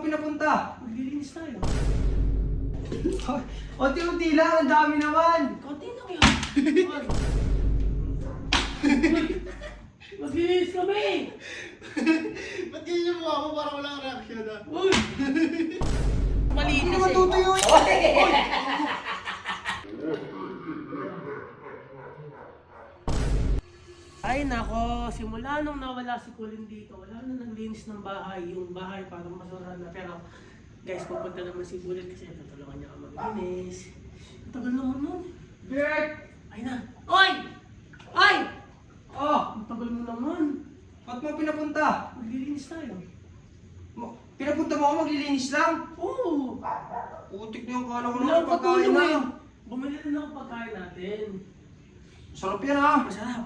mo pinapunta? Maglilinis tayo. Unti-unti lang, ang dami naman. Konti lang yun. Maglilinis kami. Ba't ganyan yung mukha mo? Parang walang reaction na. Uy! Hindi Malinis naman eh. tutuyo eh. Ay nako, simula nung nawala si Colin dito, wala na naglinis ng bahay. Yung bahay parang masura na. Pero guys, pupunta naman si Colin kasi tutulungan niya ako maglinis. Ang tagal naman nun. Bert! Ay na. Oy! Ay! Oh, Ang tagal mo naman. ba't mo pinapunta? Maglilinis tayo. Pinapunta mo ako maglilinis lang? Oo! Utik na yung kala ko Wala ng akong pagkain patulong eh. na. Bumili rin ako pagkain natin. Sarap yan ha. Masarap.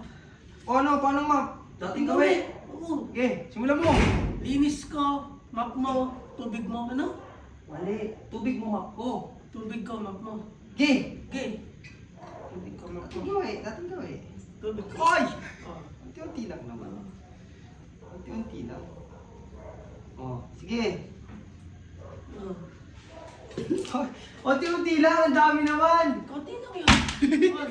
O ano, paano map? Dating gawin. Oo. Okay, simulan mo. Linis ko, map mo, tubig mo, ano? Mali, tubig mo map ko. Tubig ko, map mo. Okay. Okay. Tubig ko, map Dating mo. gawin. Tubig ko. Ay! Oh. Unti-unti lang naman. Unti-unti lang. Oh, sige. Oh. Unti-unti lang, ang dami naman. Konti lang yun. Uy!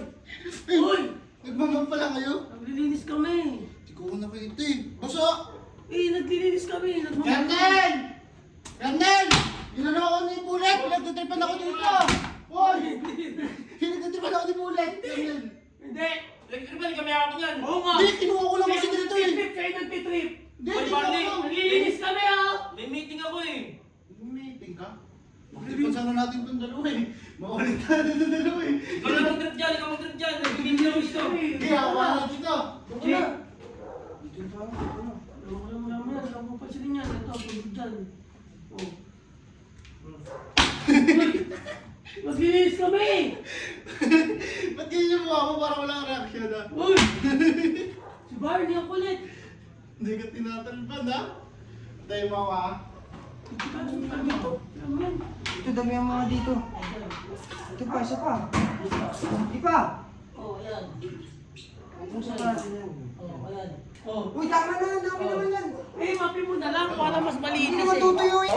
Uy! Nagmamang pala kayo? Naglilinis kami. Hindi ko nakita eh. Basa! Naglilinis kami. Kernel! Kernel! Ginanawa ko ni Bullet! Pinagtitripan ako dito! Hoy! Pinagtitripan ako ni Bullet! Kernel! Hindi. Nag-trip kami ako niyan. Oo nga. Hindi! Kinuha ko lang kasi dito eh! Nagtitrip kayo, nagtitrip. Hindi! Hoy, Kinuha Barney! ko! Naglilinis kami ah. May meeting ako eh. May meeting ka? Magtipan sana natin itong dalawa eh. Maulit tayo itong dalawa eh. Ikaw na mag-trip dyan, ikaw mag-trip dyan. Nagbibigyan ako gusto. Hindi! Ako na dito! Ako na. Wala mo pa sila niyan. Ito, tubig dyan. Oh. Maglilinis kami! Ba't ganyan yung mukha mo? Parang walang reaction na. Uy! Si Barney ang kulit! Hindi ka tinatalpan ha? Tayo mo ha? Ito, dami ang mga dito. Ito pa, isa pa. Di pa. Oh, ayan. Pupusa pa natin yan. Oh, ayan. Oh. Uy, tama na, ang dami naman yan. Mapi mo na lang para mas Hindi malinis naman eh. tutuyo eh.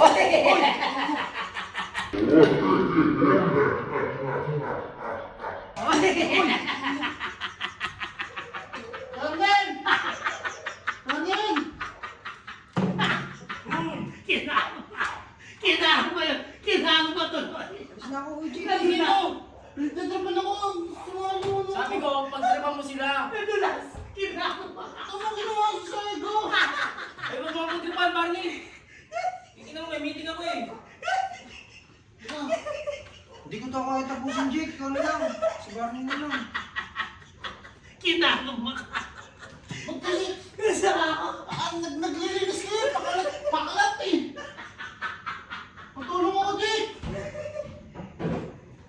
Kernel! Kernel! Kinahan mo yun! Kinahan mo tuloy! Tapos na ako, UG. Kanino? Nagtatrapan ako! Sumali mo na! Sabi ko, pag-tripan mo sila. Nadulas! Kinahan mo! Ano ginawa ko sa ego? Ay, wag mo akong tripan, Barney. Tingnan mo, may meeting ako eh. Hindi ko to kaya tapusin, Jake. Ikaw na lang. Si Barney na lang. Kinahan mo!